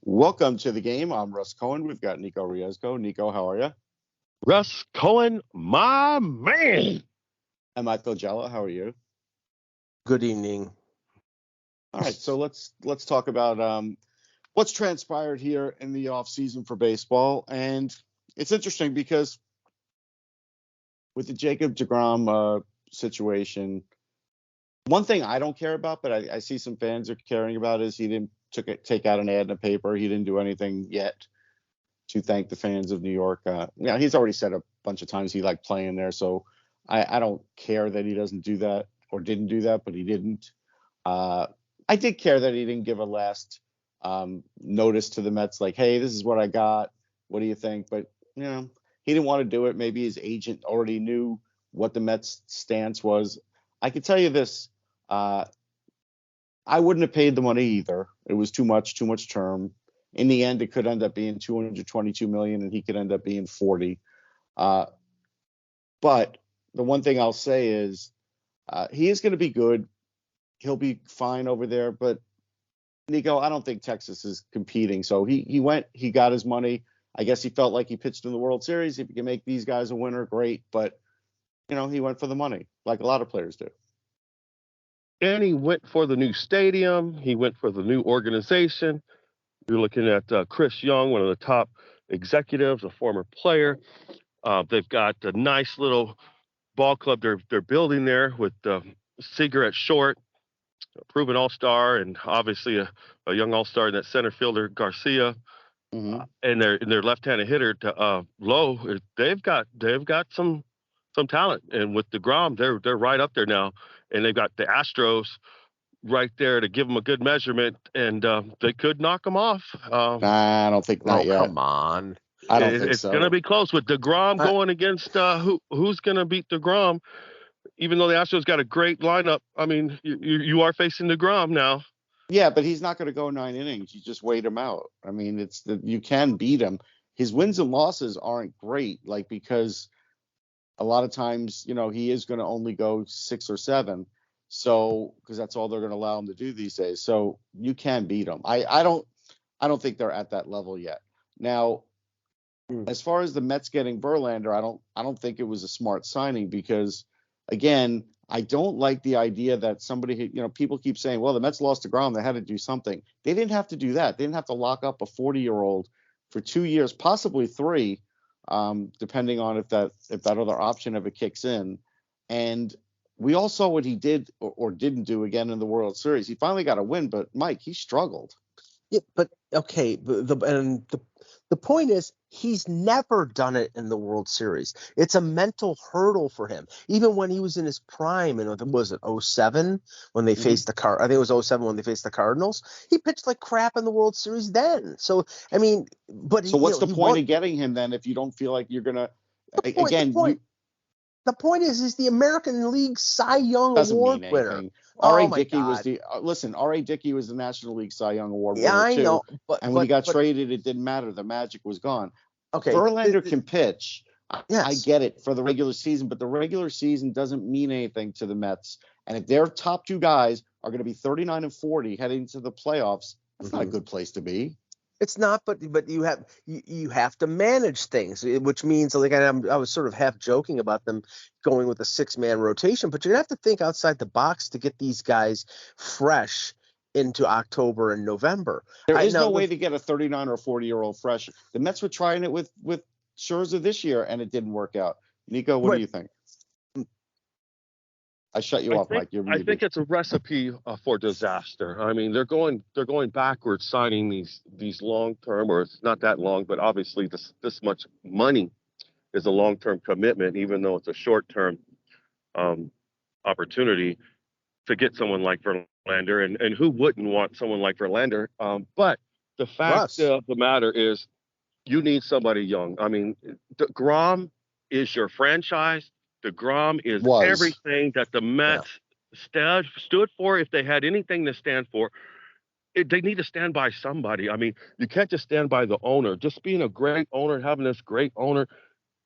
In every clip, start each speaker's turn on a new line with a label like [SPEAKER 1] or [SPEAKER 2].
[SPEAKER 1] Welcome to the game. I'm Russ Cohen. We've got Nikco Riesgo. Nikco, how are you?
[SPEAKER 2] Russ Cohen, my man.
[SPEAKER 1] And Augello, how are you?
[SPEAKER 3] Good evening.
[SPEAKER 1] All right, so let's talk about what's transpired here in the off season for baseball, and it's interesting because with the Jacob deGrom situation, one thing I don't care about, but I see some fans are caring about, is he didn't take out an ad in the paper. He didn't do anything yet to thank the fans of New York. He's already said a bunch of times he liked playing there, so I don't care that he doesn't do that or didn't do that, but he didn't. I did care that he didn't give a last notice to the Mets, like, hey, this is what I got. What do you think? But, he didn't want to do it. Maybe his agent already knew what the Mets stance was. I can tell you this. I wouldn't have paid the money either. It was too much term. In the end, it could end up being $222 million, and he could end up being 40. But the one thing I'll say is he is going to be good. He'll be fine over there. But Nikco, I don't think Texas is competing. So he went. He got his money. I guess he felt like he pitched in the World Series. If he can make these guys a winner, great. But he went for the money, like a lot of players do.
[SPEAKER 2] And he went for the new stadium. He went for the new organization. You're looking at Chris Young, one of the top executives, a former player. They've got a nice little ball club they're building there with Seager at short, a proven all-star, and obviously a young all-star in that center fielder, Garcia.
[SPEAKER 1] Mm-hmm.
[SPEAKER 2] And their left-handed hitter to Lowe. They've got some talent, and with deGrom, they're right up there now, and they've got the Astros right there to give them a good measurement, and they could knock them off.
[SPEAKER 1] Nah, I don't think not yet.
[SPEAKER 3] Come on.
[SPEAKER 1] I don't think
[SPEAKER 2] it's
[SPEAKER 1] so.
[SPEAKER 2] It's going to be close with deGrom going against who's going to beat deGrom. Even though the Astros got a great lineup, I mean, you are facing deGrom now.
[SPEAKER 1] Yeah, but he's not going to go 9 innings. You just wait him out. I mean, you can beat him. His wins and losses aren't great, because a lot of times, he is going to only go 6 or 7. So, because that's all they're going to allow him to do these days. So you can beat him. I don't think they're at that level yet. Now, as far as the Mets getting Verlander, I don't think it was a smart signing because, again, I don't like the idea that somebody, people keep saying, well, the Mets lost deGrom, they had to do something. They didn't have to do that. They didn't have to lock up a 40-year-old for 2 years, possibly 3, depending on if that other option ever kicks in. And we all saw what he did or didn't do again in the World Series. He finally got a win, but Mike, he struggled.
[SPEAKER 3] Yeah, but okay, the point is he's never done it in the World Series. It's a mental hurdle for him. Even when he was in his prime, was it 07 when they faced the I think it was 07 when they faced the Cardinals. He pitched like crap in the World Series then. So I mean,
[SPEAKER 1] so what's the point of getting him then if you don't feel like you're gonna?
[SPEAKER 3] The point is he's the American League Cy Young Award winner.
[SPEAKER 1] R.A. Dickey was R.A. Dickey was the National League Cy Young Award winner too.
[SPEAKER 3] I know,
[SPEAKER 1] when he got traded, it didn't matter. The magic was gone.
[SPEAKER 3] Okay,
[SPEAKER 1] Verlander can pitch.
[SPEAKER 3] Yes.
[SPEAKER 1] I get it for the regular season, but the regular season doesn't mean anything to the Mets. And if their top 2 guys are going to be 39 and 40 heading to the playoffs, that's not a good place to be.
[SPEAKER 3] It's not, but you have to manage things, which means, like, I was sort of half joking about them going with a 6-man rotation, but you're gonna have to think outside the box to get these guys fresh into October and November.
[SPEAKER 1] There is no way to get a 39 or 40-year-old fresh. The Mets were trying it with Scherzer this year, and it didn't work out. Nikco, what do you think? I shut you off, Mike.
[SPEAKER 2] I think it's a recipe for disaster. I mean, they're going backwards, signing these long-term, or it's not that long, but obviously this much money is a long-term commitment, even though it's a short-term opportunity to get someone like Verlander, and who wouldn't want someone like Verlander? But the fact of the matter is, you need somebody young. I mean, deGrom is your franchise. deGrom is everything that the Mets stood for. If they had anything to stand for, they need to stand by somebody. I mean, you can't just stand by the owner. Just being a great owner, having this great owner,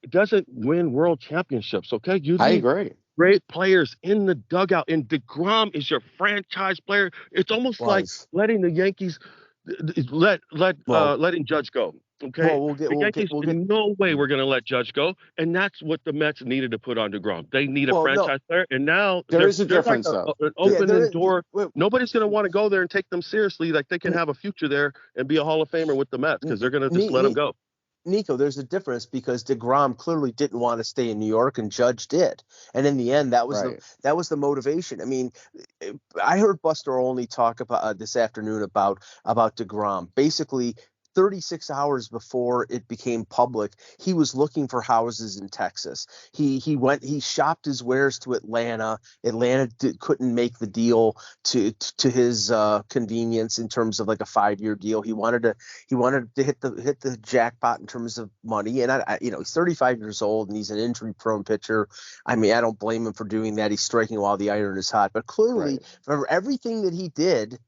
[SPEAKER 2] it doesn't win world championships, okay?
[SPEAKER 1] I agree.
[SPEAKER 2] Great players in the dugout, and deGrom is your franchise player. It's almost like letting the Yankees letting Judge go. Okay,
[SPEAKER 3] well,
[SPEAKER 2] the Yankees, in no way we're going to let Judge go, and that's what the Mets needed to put on deGrom. They need a franchise player, and now
[SPEAKER 1] there is a
[SPEAKER 2] they're
[SPEAKER 1] difference
[SPEAKER 2] like
[SPEAKER 1] though.
[SPEAKER 2] an open door. Nobody's going to want to go there and take them seriously. Like they can have a future there and be a Hall of Famer with the Mets because they're going to just let them go.
[SPEAKER 3] Nikco, there's a difference because deGrom clearly didn't want to stay in New York, and Judge did. And in the end, that was the motivation. I mean, I heard Buster Olney talk about this afternoon about deGrom. Basically, 36 hours before it became public, he was looking for houses in Texas. He shopped his wares to Atlanta. Atlanta couldn't make the deal to his convenience in terms of like a 5-year deal. He wanted to hit the jackpot in terms of money. And he's 35 years old and he's an injury prone pitcher. I mean, I don't blame him for doing that. He's striking while the iron is hot. But clearly, for everything that he did,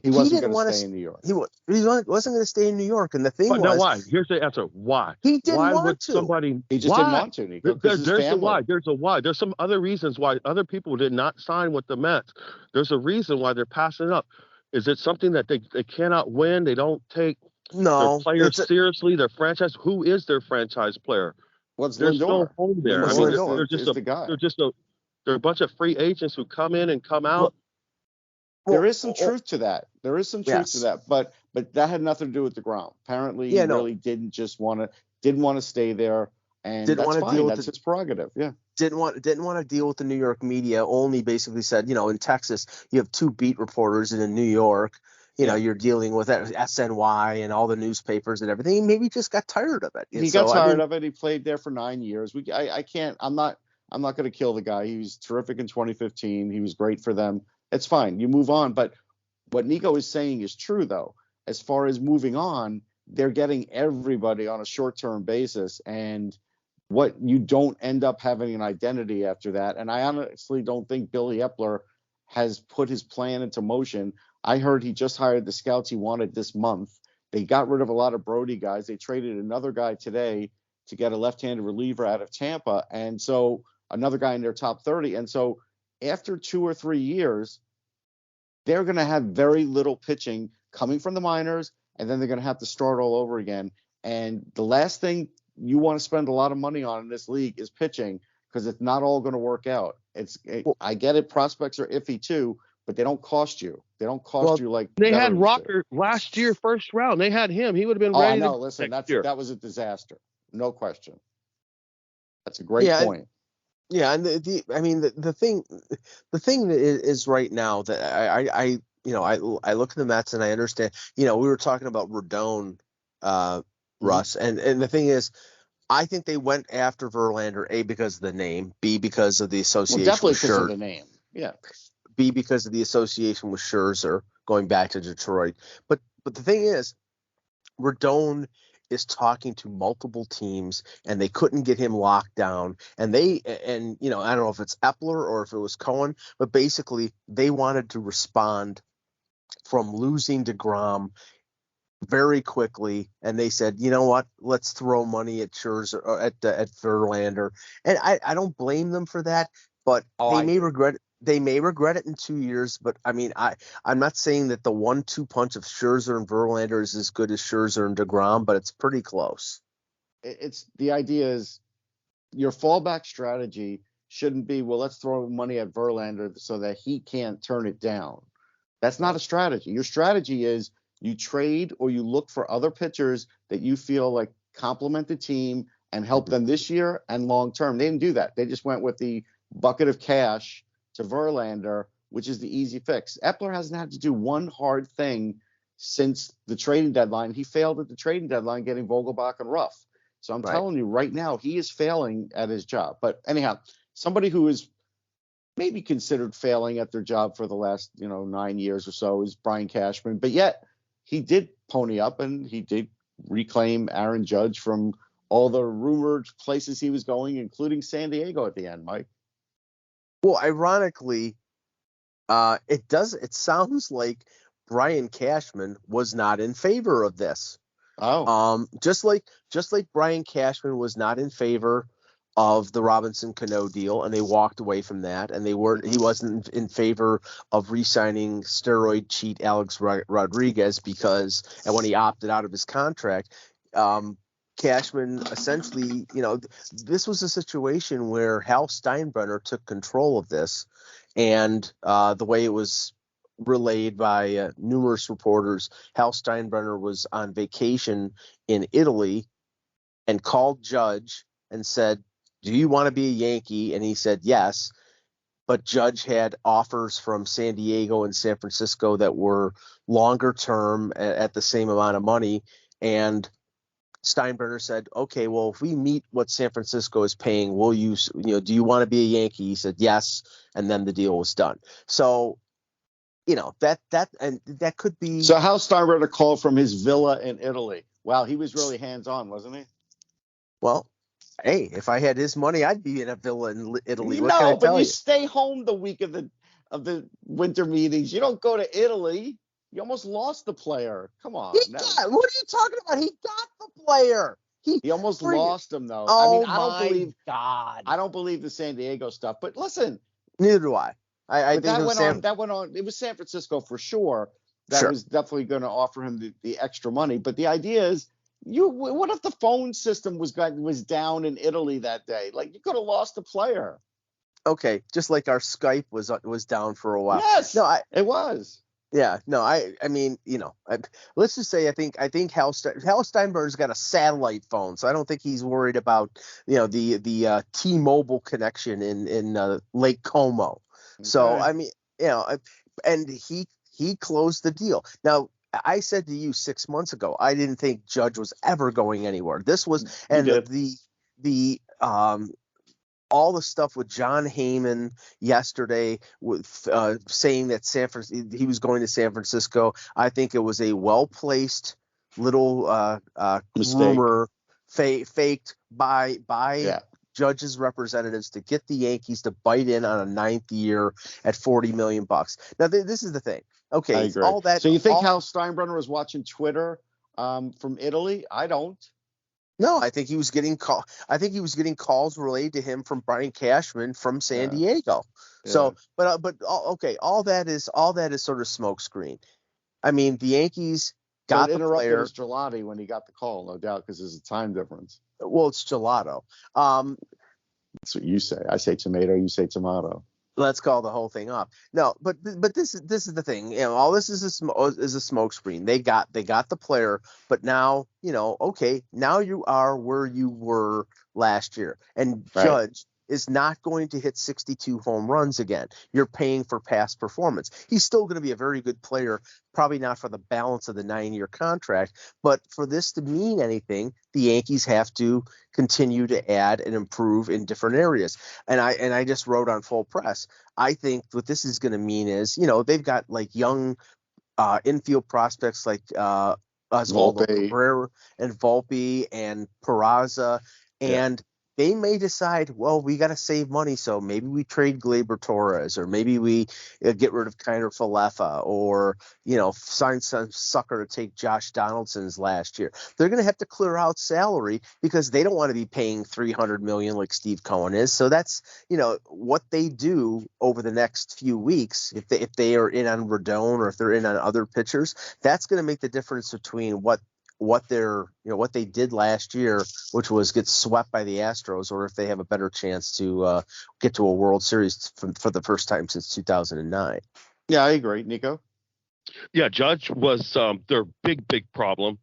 [SPEAKER 1] he wasn't going to stay in New York.
[SPEAKER 3] He wasn't going to stay in New York. And the thing was,
[SPEAKER 2] now why? Here's the answer. Why?
[SPEAKER 3] He didn't
[SPEAKER 2] why
[SPEAKER 3] want
[SPEAKER 2] would
[SPEAKER 3] to.
[SPEAKER 2] Somebody?
[SPEAKER 1] He just didn't want to. Nikco,
[SPEAKER 2] there's a why. There's a why. There's some other reasons why other people did not sign with the Mets. There's a reason why they're passing up. Is it something that they cannot win? They don't take their players seriously. Their franchise. Who is their franchise player?
[SPEAKER 1] What's
[SPEAKER 2] There's
[SPEAKER 1] Lindor?
[SPEAKER 2] no home there.
[SPEAKER 1] They're just the guy.
[SPEAKER 2] They're a bunch of free agents who come in and come out.
[SPEAKER 1] There is some truth to that. But that had nothing to do with deGrom. Apparently, he really didn't want to stay there, and that's fine. That's his prerogative. Yeah.
[SPEAKER 3] Didn't want to deal with the New York media. Only basically said, in Texas, you have 2 beat reporters, and in New York, you're dealing with SNY and all the newspapers and everything. He maybe just got tired of it.
[SPEAKER 1] He got tired of it. He played there for 9 years. I'm not going to kill the guy. He was terrific in 2015. He was great for them. It's fine. You move on. But what Nikco is saying is true, though. As far as moving on, they're getting everybody on a short-term basis. And what you don't end up having an identity after that. And I honestly don't think Billy Epler has put his plan into motion. I heard he just hired the scouts he wanted this month. They got rid of a lot of Brody guys. They traded another guy today to get a left-handed reliever out of Tampa. And so another guy in their top 30. And so after 2 or 3 years, they're going to have very little pitching coming from the minors, and then they're going to have to start all over again. And the last thing you want to spend a lot of money on in this league is pitching, because it's not all going to work out. I get it. Prospects are iffy too, but they don't cost you. They don't cost you like
[SPEAKER 2] they had Rocker last year, first round. They had him. He would have been ready.
[SPEAKER 1] I know. Listen, that was a disaster. No question. That's a great point.
[SPEAKER 3] Yeah, and the thing is right now that I look at the Mets and I understand. We were talking about Rodon, Russ, and the thing is, I think they went after Verlander, A, because of the name, B, because of the association.
[SPEAKER 1] Well, definitely because of the name. Yeah.
[SPEAKER 3] B, because of the association with Scherzer going back to Detroit. But the thing is, Rodon is talking to multiple teams, and they couldn't get him locked down. And I don't know if it's Epler or if it was Cohen, but basically they wanted to respond from losing deGrom very quickly, and they said, you know what, let's throw money at Scherzer or at Verlander. And I don't blame them for that, but they may regret it in 2 years. But I mean, I'm not saying that the 1-2 punch of Scherzer and Verlander is as good as Scherzer and deGrom, but it's pretty close.
[SPEAKER 1] It's the idea is your fallback strategy shouldn't be, well, let's throw money at Verlander so that he can't turn it down. That's not a strategy. Your strategy is you trade or you look for other pitchers that you feel like complement the team and help them this year and long term. They didn't do that. They just went with the bucket of cash to Verlander, which is the easy fix. Epler hasn't had to do one hard thing since the trading deadline. He failed at the trading deadline getting Vogelbach and Ruff. So I'm telling you right now, he is failing at his job. But anyhow, somebody who is maybe considered failing at their job for the last 9 years or so is Brian Cashman. But yet he did pony up and he did reclaim Aaron Judge from all the rumored places he was going, including San Diego at the end, Mike.
[SPEAKER 3] Well, ironically, it sounds like Brian Cashman was not in favor of this.
[SPEAKER 1] Oh.
[SPEAKER 3] Just like Brian Cashman was not in favor of the Robinson Cano deal, and they walked away from that, and he wasn't in favor of re-signing steroid cheat Alex Rodriguez and when he opted out of his contract, Cashman essentially, this was a situation where Hal Steinbrenner took control of this, and the way it was relayed by numerous reporters, Hal Steinbrenner was on vacation in Italy and called Judge and said, "Do you want to be a Yankee?" And he said yes. But Judge had offers from San Diego and San Francisco that were longer term at the same amount of money. And Steinbrenner said, "Okay, well, if we meet what San Francisco is paying, will you, do you want to be a Yankee?" He said yes. And then the deal was done. So, that could be.
[SPEAKER 1] So Hal Steinbrenner called from his villa in Italy. Wow, he was really hands-on, wasn't he?
[SPEAKER 3] Well, hey, if I had his money, I'd be in a villa in Italy. What can I tell you?
[SPEAKER 1] Stay home the week of the winter meetings. You don't go to Italy. You almost lost the player. Come on.
[SPEAKER 3] What are you talking about? He got the player.
[SPEAKER 1] He almost lost him, though.
[SPEAKER 3] Oh,
[SPEAKER 1] God. I don't believe the San Diego stuff. But listen.
[SPEAKER 3] Neither do I.
[SPEAKER 1] That went on. It was San Francisco for sure. That was definitely going to offer him the extra money. But the idea is, what if the phone system was down in Italy that day? Like, you could have lost a player.
[SPEAKER 3] Okay, just like our Skype was down for a while.
[SPEAKER 1] Yes, it was.
[SPEAKER 3] Yeah, no, I mean, let's just say I think Hal Steinbrenner's got a satellite phone, so I don't think he's worried about the T-Mobile connection in Lake Como. Okay. So I mean, and he closed the deal. Now, I said to you 6 months ago, I didn't think Judge was ever going anywhere. This was, and the all the stuff with John Heyman yesterday with saying that he was going to San Francisco. I think it was a well-placed little rumor faked by Judge's representatives to get the Yankees to bite in on a 9th year at $40 million. Now, this is the thing. Okay,
[SPEAKER 1] I agree.
[SPEAKER 3] All that.
[SPEAKER 1] So you think Hal Steinbrenner was watching Twitter from Italy? I don't.
[SPEAKER 3] No, I think he was getting calls relayed to him from Brian Cashman from San Diego. Yeah. So, but all that is sort of smokescreen. I mean, the Yankees got the player.
[SPEAKER 1] His gelati when he got the call, no doubt, because there's a time difference.
[SPEAKER 3] Well, it's gelato.
[SPEAKER 1] That's what you say. I say tomato. You say tomato.
[SPEAKER 3] Let's call the whole thing off. No, but this is the thing. All this is a smokescreen. They got the player, but now okay, now you are where you were last year, and Judge is not going to hit 62 home runs again. You're paying for past performance. He's still going to be a very good player, probably not for the balance of the 9-year contract, but for this to mean anything, the Yankees have to continue to add and improve in different areas. And I just wrote on Full Press, I think what this is going to mean is, they've got like young infield prospects like Oswaldo Cabrera and Volpe and Peraza, and they may decide, well, we got to save money, so maybe we trade Gleyber Torres, or maybe we get rid of Kiner Falefa, or sign some sucker to take Josh Donaldson's last year. They're going to have to clear out salary because they don't want to be paying $300 million like Steve Cohen is. So that's what they do over the next few weeks. If they are in on Rodon or if they're in on other pitchers, that's going to make the difference between what they did last year, which was get swept by the Astros, or if they have a better chance to get to a World Series for the first time since 2009.
[SPEAKER 1] Yeah, I agree. Nico?
[SPEAKER 2] Yeah, Judge was their big problem,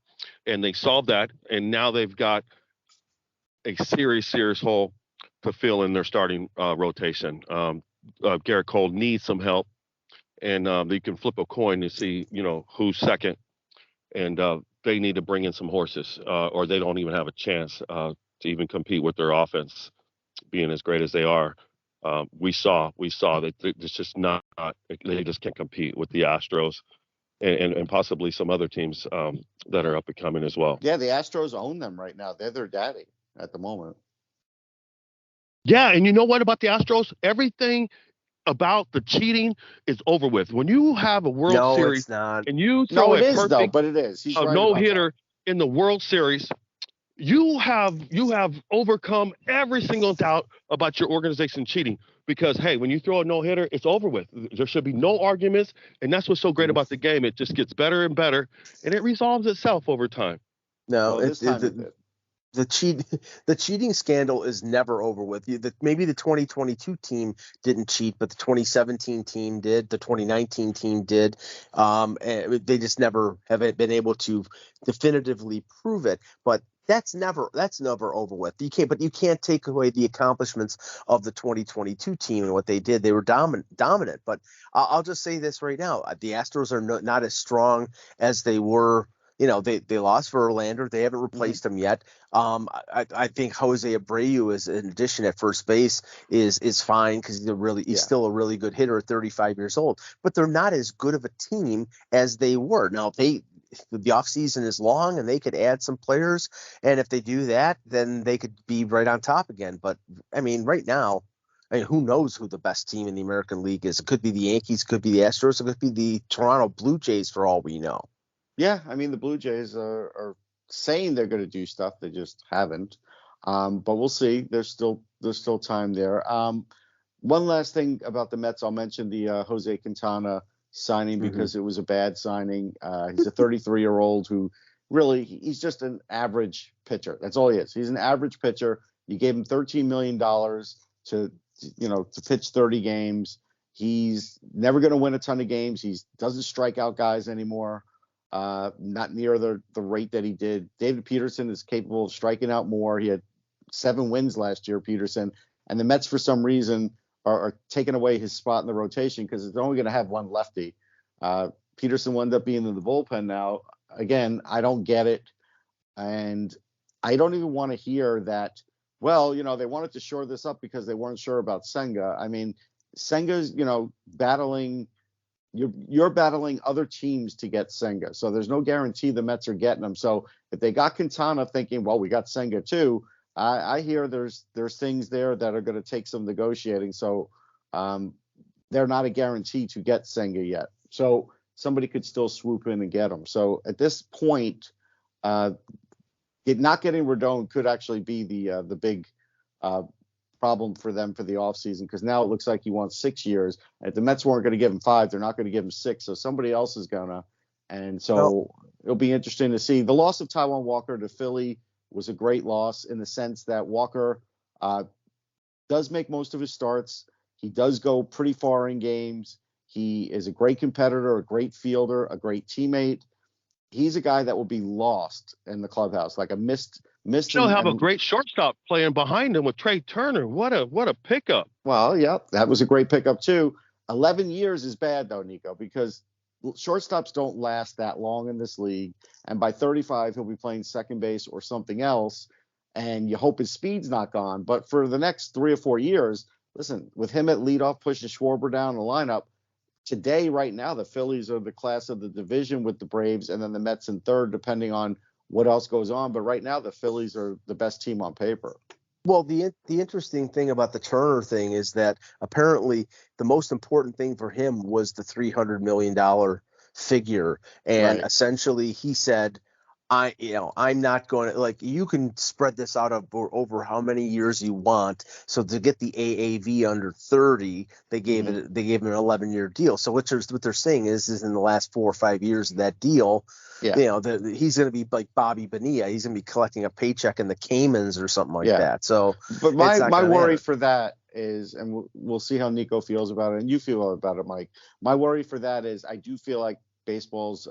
[SPEAKER 2] and they solved that, and now they've got a serious hole to fill in their starting rotation. Garrett Cole needs some help, and they can flip a coin to see who's second, and they need to bring in some horses, or they don't even have a chance to even compete with their offense being as great as they are. We saw that it's just not. They just can't compete with the Astros and possibly some other teams that are up and coming as well.
[SPEAKER 1] Yeah, the Astros own them right now. They're their daddy at the moment.
[SPEAKER 2] Yeah, and you know what about the Astros? Everything about the cheating is over with. When you have a World Series
[SPEAKER 3] it's not.
[SPEAKER 2] And you throw
[SPEAKER 1] it is, but it is. He's right
[SPEAKER 2] no hitter in the World Series, you have overcome every single doubt about your organization cheating because hey, when you throw a no hitter, it's over with. There should be no arguments, and that's what's so great about the game. It just gets better and better, and it resolves itself over time.
[SPEAKER 3] No,
[SPEAKER 1] Well, this time it did.
[SPEAKER 3] The cheating scandal is never over with. Maybe the 2022 team didn't cheat, but the 2017 team did. The 2019 team did. And they just never have been able to definitively prove it. But that's never over with. You can't take away the accomplishments of the 2022 team and what they did. They were dominant. But I'll just say this right now: the Astros are not as strong as they were. They lost Verlander. They haven't replaced him yet. I think Jose Abreu is an addition at first base is fine because he's still a really good hitter at 35 years old. But they're not as good of a team as they were. Now the offseason is long and they could add some players. And if they do that, then they could be right on top again. But I mean, right now, who knows who the best team in the American League is? It could be the Yankees, it could be the Astros, it could be the Toronto Blue Jays for all we know.
[SPEAKER 1] Yeah, I mean the Blue Jays are saying they're going to do stuff, they just haven't. But we'll see. There's still time there. One last thing about the Mets, I'll mention the Jose Quintana signing because it was a bad signing. He's a 33-year-old who really he's just an average pitcher. That's all he is. He's an average pitcher. You gave him $13 million to pitch 30 games. He's never going to win a ton of games. He doesn't strike out guys anymore. Not near the rate that he did. David Peterson is capable of striking out more. He had 7 wins last year, Peterson, and the Mets for some reason are taking away his spot in the rotation because they're only going to have one lefty. Peterson will end up being in the bullpen now. Again, I don't get it, and I don't even want to hear that. Well, they wanted to shore this up because they weren't sure about Senga. I mean, Senga's battling. You're battling other teams to get Senga. So there's no guarantee the Mets are getting him. So if they got Quintana thinking, well, we got Senga too, I hear there's things there that are going to take some negotiating. So they're not a guarantee to get Senga yet. So somebody could still swoop in and get him. So at this point, not getting Rodon could actually be the big problem for them for the offseason because now it looks like he wants 6 years. If the Mets weren't going to give him 5, they're not going to give him 6. So somebody else is gonna. And so it'll be interesting to see. The loss of Taijuan Walker to Philly was a great loss in the sense that Walker does make most of his starts. He does go pretty far in games. He is a great competitor, a great fielder, a great teammate. He's a guy that will be lost in the clubhouse, like a missed.
[SPEAKER 2] Still have a great shortstop playing behind him with Trey Turner. What a pickup.
[SPEAKER 1] Well, yeah, that was a great pickup too. 11 years is bad though, Nikco, because shortstops don't last that long in this league. And by 35, he'll be playing second base or something else. And you hope his speed's not gone. But for the next 3 or 4 years, listen, with him at leadoff, pushing Schwarber down the lineup, today, right now, the Phillies are the class of the division with the Braves and then the Mets in third, depending on what else goes on. But right now, the Phillies are the best team on paper.
[SPEAKER 3] Well, the interesting thing about the Turner thing is that apparently the most important thing for him was the $300 million figure. And essentially he said, I'm not going to, you can spread this out over how many years you want. So to get the AAV under 30, they gave him an 11-year deal. So what they're saying is in the last 4 or 5 years of that deal, he's going to be like Bobby Bonilla. He's going to be collecting a paycheck in the Caymans or something like that. So,
[SPEAKER 1] but my worry for that is, and we'll see how Nikco feels about it, and you feel about it, Mike. My worry for that is, I do feel like baseball's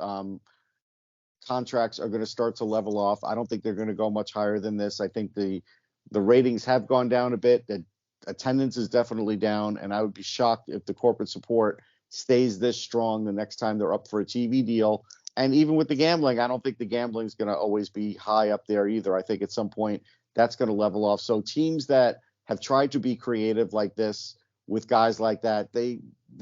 [SPEAKER 1] contracts are going to start to level off. I don't think they're going to go much higher than this. I think the ratings have gone down a bit. The attendance is definitely down, and I would be shocked if the corporate support stays this strong the next time they're up for a TV deal. And even with the gambling, I don't think the gambling is going to always be high up there either. I think at some point that's going to level off. So teams that have tried to be creative like this with guys like that, they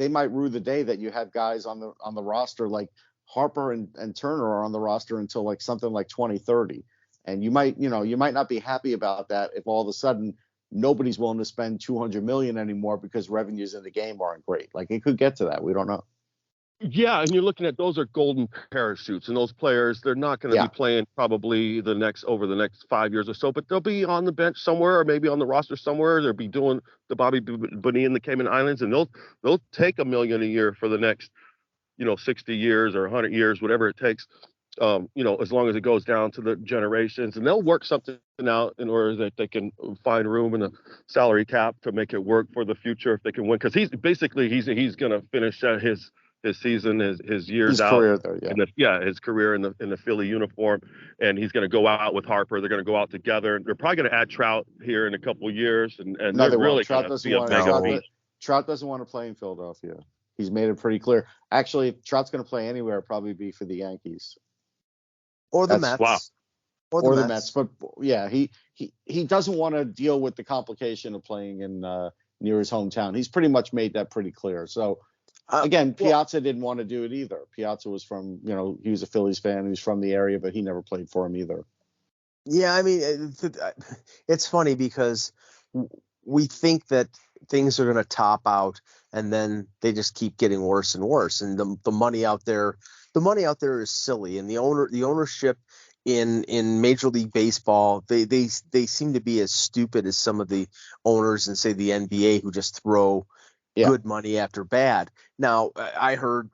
[SPEAKER 1] might rue the day that you have guys on the roster like Harper and Turner are on the roster until like something like 2030. And you might not be happy about that if all of a sudden nobody's willing to spend $200 million anymore because revenues in the game aren't great. Like, it could get to that. We don't know.
[SPEAKER 2] Yeah, and you're looking at those are golden parachutes, and those players they're not going to be playing probably over the next 5 years or so, but they'll be on the bench somewhere or maybe on the roster somewhere. They'll be doing the Bobby Bonilla in the Cayman Islands, and they'll take $1 million a year for the next 60 years or 100 years, whatever it takes. As long as it goes down to the generations, and they'll work something out in order that they can find room in the salary cap to make it work for the future if they can win. Because he's going to finish his season, his years
[SPEAKER 1] his
[SPEAKER 2] out
[SPEAKER 1] career there,
[SPEAKER 2] his career in the Philly uniform, and he's going to go out with Harper. They're going to go out together. They're probably going to add Trout here in a couple of years, and
[SPEAKER 1] no,
[SPEAKER 2] they're
[SPEAKER 1] they
[SPEAKER 2] really
[SPEAKER 1] won't. Trout
[SPEAKER 2] going to
[SPEAKER 1] doesn't
[SPEAKER 2] be a
[SPEAKER 1] want
[SPEAKER 2] mega beast.
[SPEAKER 1] Trout doesn't want to play in Philadelphia. He's made it pretty clear. Actually, if Trout's going to play anywhere, it'll probably be for the Yankees
[SPEAKER 3] or the Mets.
[SPEAKER 2] Wow.
[SPEAKER 1] Or the Mets. But yeah, he doesn't want to deal with the complication of playing in near his hometown. He's pretty much made that pretty clear. So again, Piazza didn't want to do it either. Piazza was from, he was a Phillies fan. He was from the area, but he never played for him either.
[SPEAKER 3] Yeah, I mean, it's funny because we think that things are going to top out, and then they just keep getting worse and worse. And the money out there is silly. And the ownership in Major League Baseball, they seem to be as stupid as some of the owners in, say, the NBA, who just throw good money after bad. Now, I heard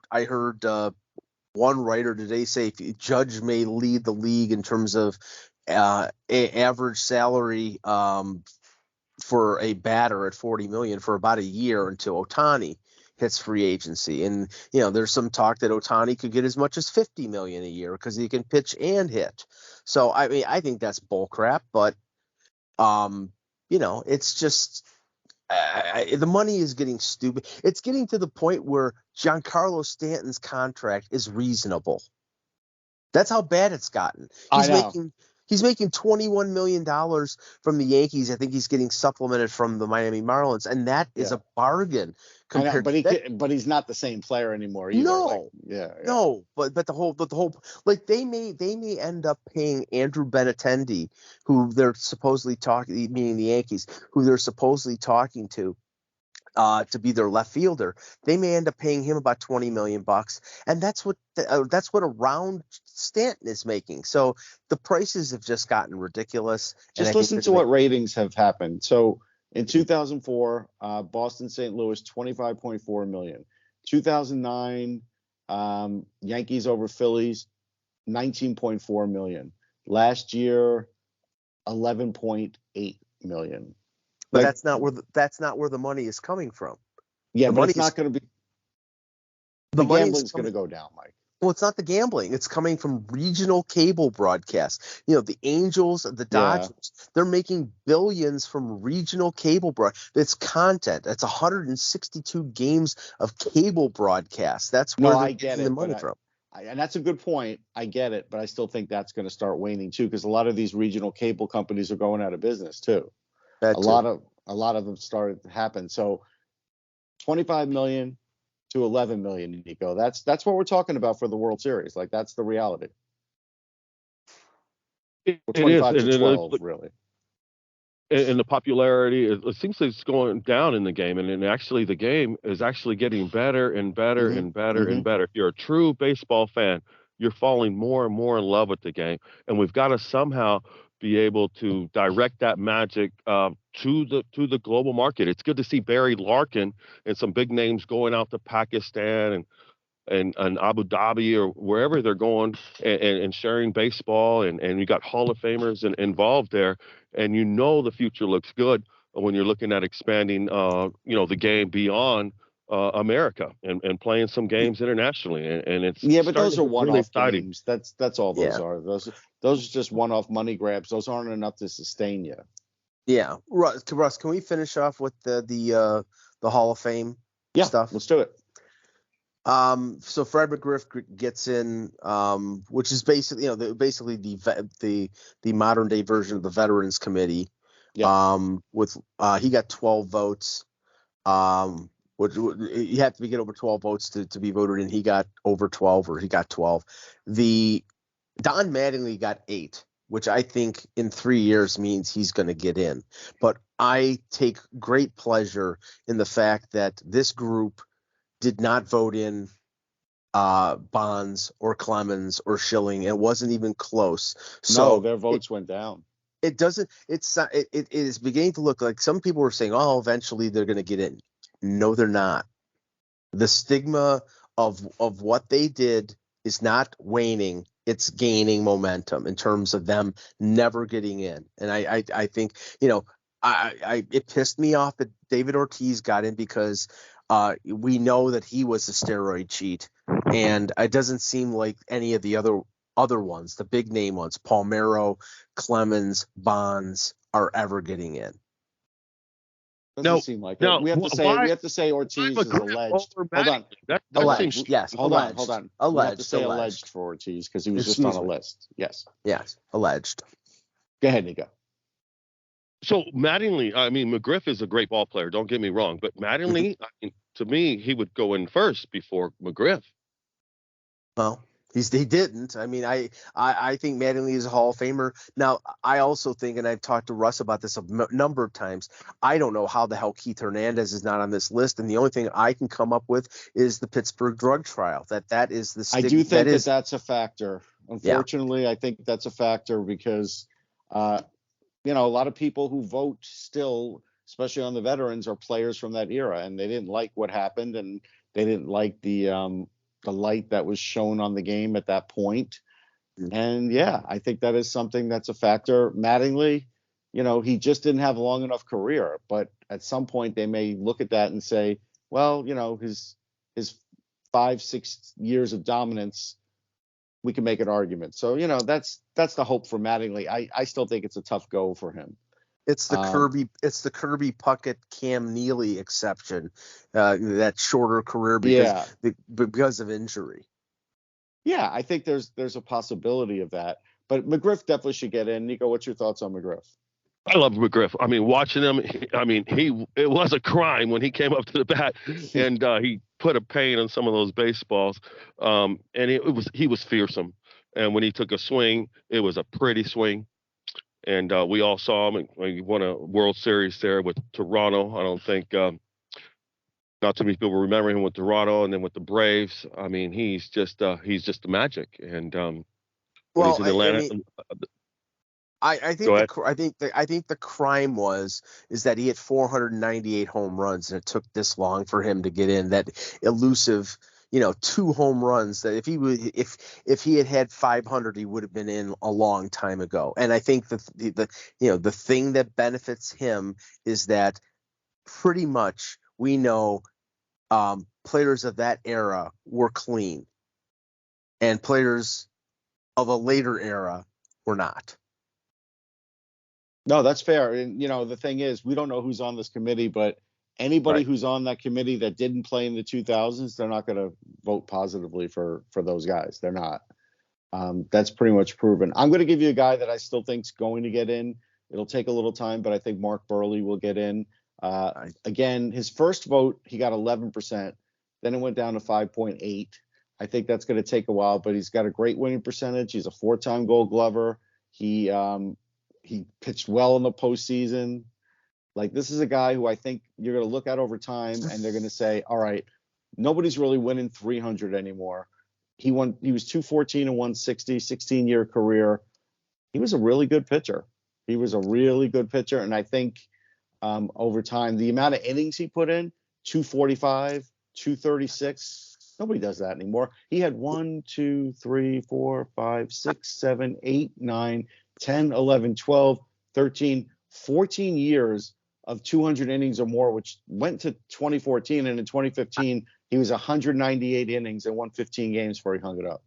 [SPEAKER 3] one writer today say Judge may lead the league in terms of average salary for a batter at $40 million for about a year until Ohtani hits free agency. And there's some talk that Ohtani could get as much as $50 million a year because he can pitch and hit. So I mean, I think that's bull crap, but it's just the money is getting stupid. It's getting to the point where Giancarlo Stanton's contract is reasonable. That's how bad it's gotten. He's making $21 million from the Yankees. I think he's getting supplemented from the Miami Marlins, and that is a bargain.
[SPEAKER 1] But he's not the same player anymore either.
[SPEAKER 3] No, but the whole like they may end up paying Andrew Benintendi, who they're supposedly talking, meaning the Yankees, who they're supposedly talking to be their left fielder. They may end up paying him about $20 million, and that's what a round Stanton is making. So the prices have just gotten ridiculous.
[SPEAKER 1] Just listen to what ratings have happened. So in 2004, Boston St. Louis, 25.4 million. 2009, Yankees over Phillies, 19.4 million. Last year, 11.8 million.
[SPEAKER 3] But that's not where the money is coming from.
[SPEAKER 1] Yeah, but it's not going to be. The gambling's going to go down, Mike.
[SPEAKER 3] Well, it's not the gambling. It's coming from regional cable broadcasts. The Angels, the Dodgers, they're making billions from regional cable broadcasts. It's content. It's 162 games of cable broadcasts. That's where they're getting the money from.
[SPEAKER 1] And that's a good point. I get it, but I still think that's going to start waning too, because a lot of these regional cable companies are going out of business too. A lot of them started to happen. So 25 million to 11 million, Nico. That's what we're talking about for the World Series. Like, that's the reality.
[SPEAKER 2] It
[SPEAKER 1] 25
[SPEAKER 2] is.
[SPEAKER 1] to 12, really.
[SPEAKER 2] And the popularity, it seems like it's going down in the game. And actually, the game is actually getting better and better and better and better. If you're a true baseball fan, you're falling more and more in love with the game. And we've got to somehow be able to direct that magic to the global market. It's good to see Barry Larkin and some big names going out to Pakistan and Abu Dhabi or wherever they're going and sharing baseball, and you got Hall of Famers involved there, and the future looks good when you're looking at expanding the game beyond America and playing some games internationally, and it's
[SPEAKER 1] but those are one-off
[SPEAKER 2] really
[SPEAKER 1] games. That's all those are. Those are just one-off money grabs. Those aren't enough to sustain you.
[SPEAKER 3] Yeah, Russ, can we finish off with the Hall of Fame stuff?
[SPEAKER 1] Let's do it.
[SPEAKER 3] So Fred McGriff gets in, which is basically the modern day version of the Veterans Committee. With he got 12 votes. You have to get over 12 votes to be voted in. He got over 12, or he got 12. Don Mattingly got 8, which I think in 3 years means he's going to get in. But I take great pleasure in the fact that this group did not vote in Bonds or Clemens or Schilling. It wasn't even close. So
[SPEAKER 1] no, their votes went down.
[SPEAKER 3] It doesn't. It is beginning to look like some people were saying, "Oh, eventually they're going to get in." No, they're not. The stigma of what they did is not waning; it's gaining momentum in terms of them never getting in. And I think it pissed me off that David Ortiz got in because we know that he was a steroid cheat, and it doesn't seem like any of the other ones, the big name ones, Palmeiro, Clemens, Bonds, are ever getting in.
[SPEAKER 1] Doesn't seem like it. We have to say Ortiz is alleged. Hold on.
[SPEAKER 3] Alleged. Yes.
[SPEAKER 1] Hold
[SPEAKER 3] alleged.
[SPEAKER 1] on.
[SPEAKER 3] Alleged.
[SPEAKER 1] We have to say alleged for Ortiz because he was just on a list. Yes.
[SPEAKER 3] Yes. Alleged.
[SPEAKER 1] Go ahead, Nikco.
[SPEAKER 2] So Mattingly, I mean, McGriff is a great ball player. Don't get me wrong, but Mattingly, I mean, to me, he would go in first before McGriff.
[SPEAKER 3] Well, he didn't. I mean, I think Mattingly is a Hall of Famer. Now, I also think, and I've talked to Russ about this a number of times, I don't know how the hell Keith Hernandez is not on this list. And the only thing I can come up with is the Pittsburgh drug trial. That is the
[SPEAKER 1] I do think that's a factor. Unfortunately, yeah. I think that's a factor because, a lot of people who vote still, especially on the veterans, are players from that era. And they didn't like what happened, and they didn't like the light that was shown on the game at that point. And yeah, I think that is something that's a factor. Mattingly, he just didn't have a long enough career, but at some point they may look at that and say, well, his 5-6 years of dominance, we can make an argument. So, that's the hope for Mattingly. I still think it's a tough go for him.
[SPEAKER 3] It's the Kirby Puckett Cam Neely exception, that shorter career because of injury.
[SPEAKER 1] Yeah, I think there's a possibility of that, but McGriff definitely should get in. Nikco, what's your thoughts on McGriff?
[SPEAKER 2] I love McGriff. I mean, watching him, it was a crime when he came up to the bat and he put a pain on some of those baseballs, and he was fearsome. And when he took a swing, it was a pretty swing. And we all saw him. He won a World Series there with Toronto. I don't think not too many people remember him with Toronto, and then with the Braves. I mean, he's just the magic. And when he's in Atlanta,
[SPEAKER 3] I think the crime is that he had 498 home runs, and it took this long for him to get in. That elusive, 2 home runs. That if he had 500, he would have been in a long time ago. And I think the thing that benefits him is that pretty much we know players of that era were clean, and players of a later era were not.
[SPEAKER 1] No, that's fair. And, the thing is, we don't know who's on this committee, but anybody who's on that committee that didn't play in the 2000s, they're not going to vote positively for those guys. They're not. That's pretty much proven. I'm going to give you a guy that I still think's going to get in. It'll take a little time, but I think Mark Burley will get in. Again, his first vote, he got 11%. Then it went down to 5.8. I think that's going to take a while, but he's got a great winning percentage. He's a 4-time Gold Glover. He pitched well in the postseason. Like, this is a guy who I think you're going to look at over time, and they're going to say, all right, nobody's really winning 300 anymore. He was 214 and 160, 16-year career. He was a really good pitcher. And I think over time, the amount of innings he put in, 245, 236, nobody does that anymore. He had 1, 2, 3, 4, 5, 6, 7, 8, 9, 10, 11, 12, 13, 14 years of 200 innings or more, which went to 2014. And in 2015, he was 198 innings and won 15 games before he hung it up.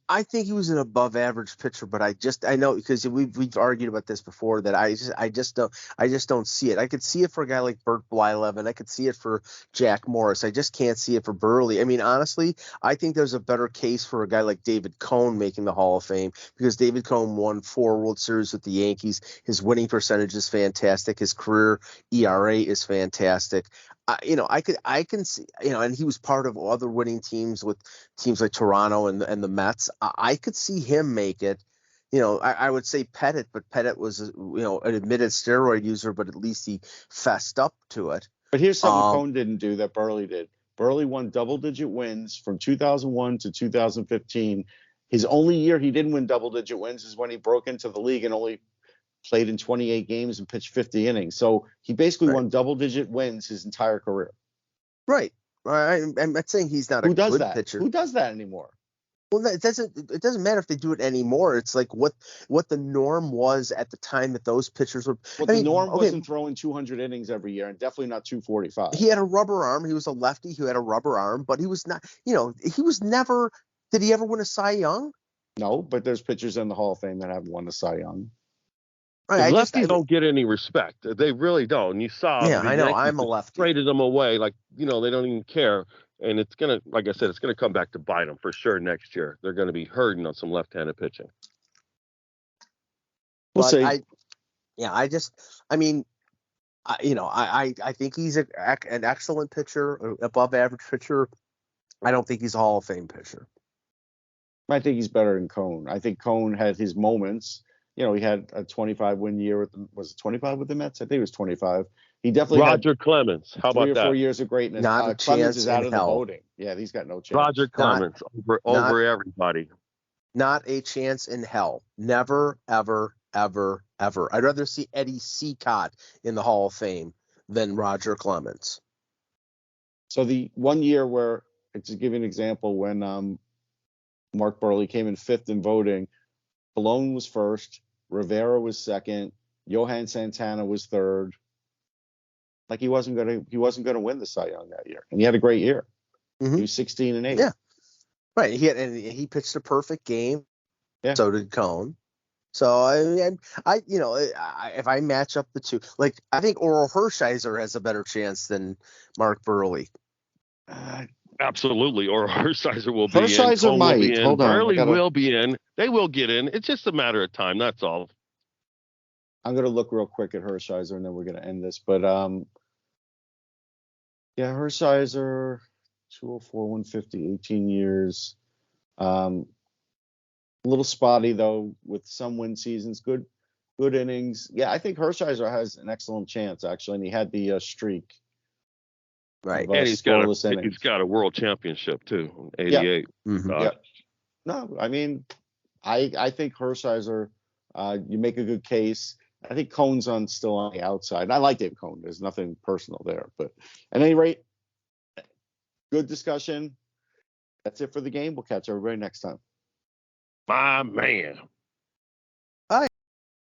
[SPEAKER 3] I think he was an above average pitcher, but I know, because we've argued about this before, that I just don't see it. I could see it for a guy like Bert Blyleven. I could see it for Jack Morris. I just can't see it for Burley. I mean, honestly, I think there's a better case for a guy like David Cone making the Hall of Fame, because David Cone won 4 World Series with the Yankees. His winning percentage is fantastic. His career ERA is fantastic. I can see, and he was part of other winning teams with teams like Toronto and the Mets. I could see him make it. I would say Pettit, but Pettit was, an admitted steroid user, but at least he fessed up to it.
[SPEAKER 1] But here's something Cone didn't do that Burley did. Burley won double-digit wins from 2001 to 2015. His only year he didn't win double-digit wins is when he broke into the league and only played in 28 games and pitched 50 innings. So he basically won double-digit wins his entire career.
[SPEAKER 3] Right. I'm not saying he's not a good pitcher.
[SPEAKER 1] Who does that anymore?
[SPEAKER 3] Well, it doesn't matter if they do it anymore. It's like what the norm was at the time that those pitchers were.
[SPEAKER 1] Well, the norm wasn't throwing 200 innings every year, and definitely not 245.
[SPEAKER 3] He had a rubber arm. He was a lefty who had a rubber arm, but he was not. He was never. Did he ever win a Cy Young?
[SPEAKER 1] No, but there's pitchers in the Hall of Fame that have won the Cy Young.
[SPEAKER 2] Right, lefties don't get any respect. They really don't. And you saw.
[SPEAKER 3] Yeah, I know. I'm a lefty.
[SPEAKER 2] Traded them away, like they don't even care. And it's gonna, like I said, it's gonna come back to bite them for sure next year. They're gonna be hurting on some left-handed pitching.
[SPEAKER 1] We'll see.
[SPEAKER 3] I think he's an excellent pitcher, above average pitcher. I don't think he's a Hall of Fame pitcher.
[SPEAKER 1] I think he's better than Cohen. I think Cohen had his moments. He had a 25-win year with them. Was it 25 with the Mets? I think it was 25. He definitely
[SPEAKER 2] Roger Clemens. How about that?
[SPEAKER 1] 3 or 4 years of greatness.
[SPEAKER 3] Not a
[SPEAKER 1] Clemens
[SPEAKER 3] chance
[SPEAKER 1] is out
[SPEAKER 3] in
[SPEAKER 1] of the
[SPEAKER 3] hell.
[SPEAKER 1] voting. Yeah, he's got no chance.
[SPEAKER 2] Roger Clemens over everybody.
[SPEAKER 3] Not a chance in hell. Never, ever, ever, ever. I'd rather see Eddie Seacott in the Hall of Fame than Roger Clemens.
[SPEAKER 1] So the one year where, to give you an example, when Mark Burley came in 5th in voting, Colon was 1st, Rivera was 2nd, Johan Santana was 3rd. Like he wasn't gonna win the Cy Young that year, and he had a great year.
[SPEAKER 3] Mm-hmm.
[SPEAKER 1] He was 16-8.
[SPEAKER 3] Yeah, right. He pitched a perfect game.
[SPEAKER 1] Yeah.
[SPEAKER 3] So did Cone. So if I match up the two, like I think Oral Hershiser has a better chance than Mark Burley.
[SPEAKER 2] Absolutely, or Hershiser will be in.
[SPEAKER 1] Hershiser might.
[SPEAKER 2] Will be in.
[SPEAKER 1] Hold on.
[SPEAKER 2] Burley will be in. They will get in. It's just a matter of time. That's all.
[SPEAKER 1] I'm gonna look real quick at Hershiser, and then we're gonna end this. But Hershiser, 204, 150, 18 years. A little spotty though, with some win seasons, good innings. Yeah, I think Hershiser has an excellent chance actually, and he had the streak.
[SPEAKER 3] Right,
[SPEAKER 2] and he's got a world championship too, 88.
[SPEAKER 3] Yeah. Mm-hmm.
[SPEAKER 1] Yeah. No, I mean, I think Hershiser. You make a good case. I think Cohn's still on the outside. I like Dave Cohn. There's nothing personal there, but at any rate, good discussion. That's it for the game. We'll catch everybody next time.
[SPEAKER 2] My man.